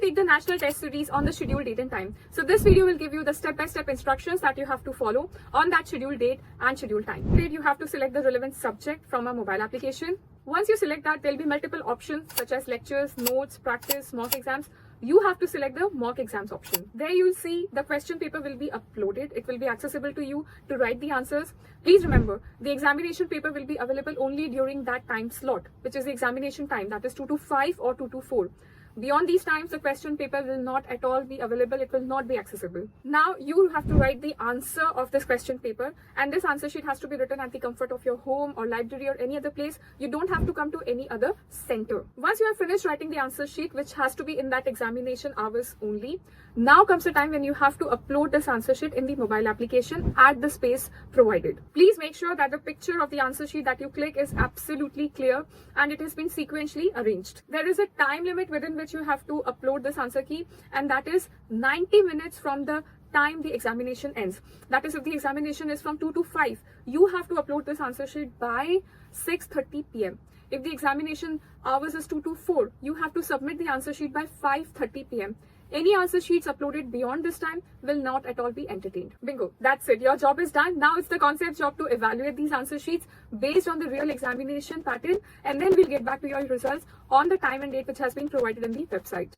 take the national test series on the scheduled date and time. So this video will give you the step-by-step instructions that you have to follow on that scheduled date and scheduled time. You have to select the relevant subject from a mobile application. Once you select that, there'll be multiple options such as lectures, notes, practice, mock exams. You have to select the mock exams option. There you'll see the question paper will be uploaded. It will be accessible to you to write the answers. Please remember, the examination paper will be available only during that time slot, which is the examination time, that is 2 to 5 or 2 to 4. Beyond these times, the question paper will not at all be available. It will not be accessible. Now you have to write the answer of this question paper, and this answer sheet has to be written at the comfort of your home or library or any other place. You don't have to come to any other center. Once you have finished writing the answer sheet, which has to be in that examination hours only, now comes the time when you have to upload this answer sheet in the mobile application at the space provided. Please make sure that the picture of the answer sheet that you click is absolutely clear and it has been sequentially arranged. There is a time limit within which you have to upload this answer key, and that is 90 minutes from the time the examination ends. That is, if the examination is from 2 to 5, you have to upload this answer sheet by 6:30 p.m. If the examination hours is 2 to 4, you have to submit the answer sheet by 5:30 p.m. Any answer sheets uploaded beyond this time will not at all be entertained. Bingo, that's it. Your job is done. Now it's the concept's job to evaluate these answer sheets based on the real examination pattern, and then we'll get back to your results on the time and date which has been provided in the website.